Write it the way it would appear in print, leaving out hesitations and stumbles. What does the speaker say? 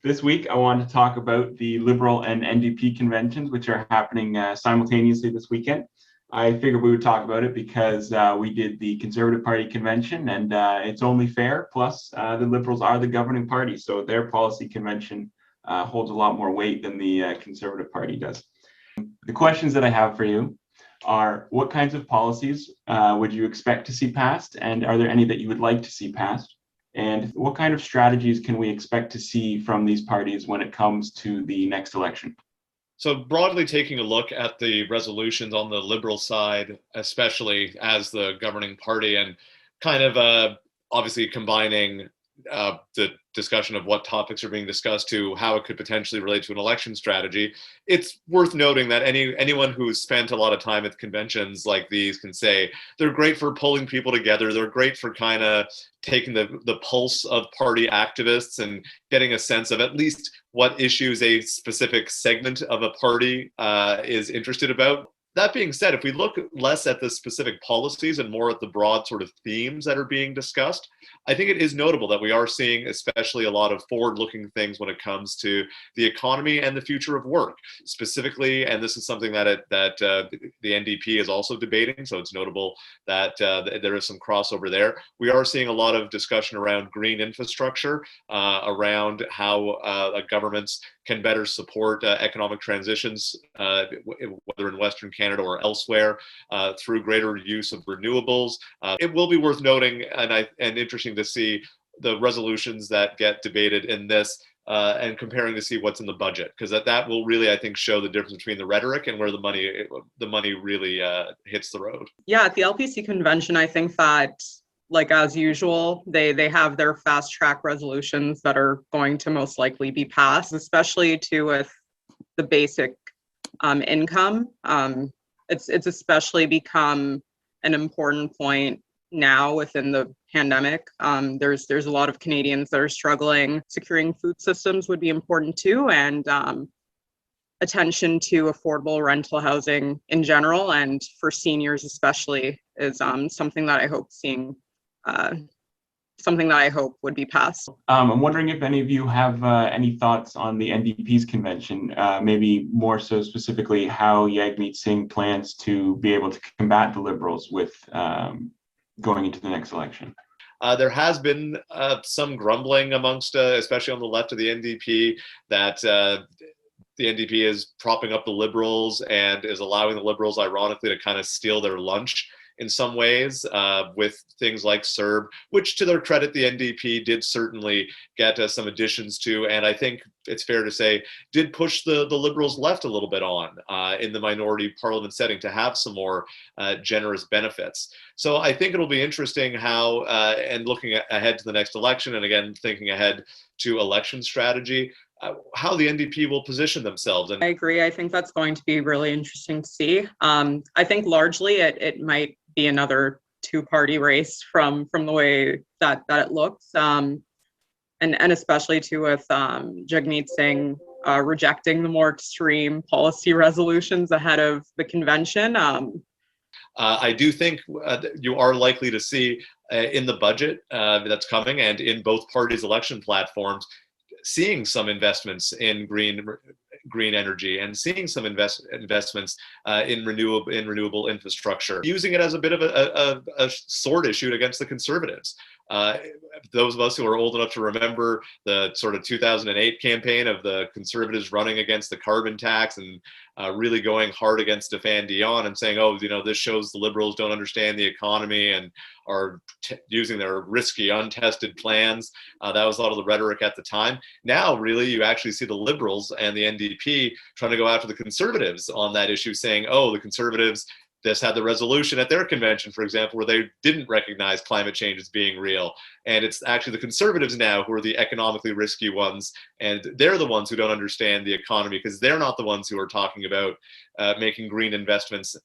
This week, I wanted to talk about the Liberal and NDP conventions, which are happening simultaneously this weekend. I figured we would talk about it because we did the Conservative Party convention, and it's only fair. Plus, the Liberals are the governing party, so their policy convention holds a lot more weight than the Conservative Party does. The questions that I have for you are: what kinds of policies would you expect to see passed, and are there any that you would like to see passed? And what kind of strategies can we expect to see from these parties when it comes to the next election? So broadly taking a look at the resolutions on the Liberal side, especially as the governing party, and kind of obviously combining the discussion of what topics are being discussed to how it could potentially relate to an election strategy. It's worth noting that anyone who's spent a lot of time at conventions like these can say they're great for pulling people together. They're great for kind of taking the pulse of party activists and getting a sense of at least what issues a specific segment of a party is interested about. That being said, if we look less at the specific policies and more at the broad sort of themes that are being discussed, I think it is notable that we are seeing especially a lot of forward-looking things when it comes to the economy and the future of work. Specifically, and this is something that the NDP is also debating, so it's notable that there is some crossover there. We are seeing a lot of discussion around green infrastructure, around how governments can better support economic transitions, whether in Western Canada or elsewhere, through greater use of renewables. It will be worth noting and interesting to see the resolutions that get debated in this and comparing to see what's in the budget, because that will really, I think, show the difference between the rhetoric and where the money really hits the road. Yeah, at the LPC convention, I think that, like as usual, they have their fast track resolutions that are going to most likely be passed, especially with the basic income. It's especially become an important point now within the pandemic. There's a lot of Canadians that are struggling. Securing food systems would be important too, and attention to affordable rental housing in general and for seniors especially is something that I hope would be passed. I'm wondering if any of you have any thoughts on the NDP's convention, maybe more so specifically how Jagmeet Singh plans to be able to combat the Liberals with going into the next election. There has been some grumbling amongst, especially on the left of the NDP, that the NDP is propping up the Liberals and is allowing the Liberals, ironically, to kind of steal their lunch in some ways, with things like CERB, which to their credit, the NDP did certainly get some additions to, and I think it's fair to say, did push the Liberals left a little bit on in the minority parliament setting to have some more generous benefits. So I think it'll be interesting how, and looking ahead to the next election, and again, thinking ahead to election strategy, how the NDP will position themselves. And I agree. I think that's going to be really interesting to see. I think largely it might be another two-party race from the way that it looks, and especially too with Jagmeet Singh rejecting the more extreme policy resolutions ahead of the convention. I do think you are likely to see in the budget that's coming and in both parties' election platforms, seeing some investments in green energy and seeing some investments in renewable infrastructure, using it as a bit of a sword issue against the Conservatives. Those of us who are old enough to remember the sort of 2008 campaign of the Conservatives running against the carbon tax and really going hard against Stéphane Dion and saying, oh, this shows the Liberals don't understand the economy and are using their risky, untested plans. That was a lot of the rhetoric at the time. Now, really, you actually see the Liberals and the NDP trying to go after the Conservatives on that issue, saying, oh, the Conservatives just had the resolution at their convention, for example, where they didn't recognize climate change as being real. And it's actually the Conservatives now who are the economically risky ones. And they're the ones who don't understand the economy because they're not the ones who are talking about making green investments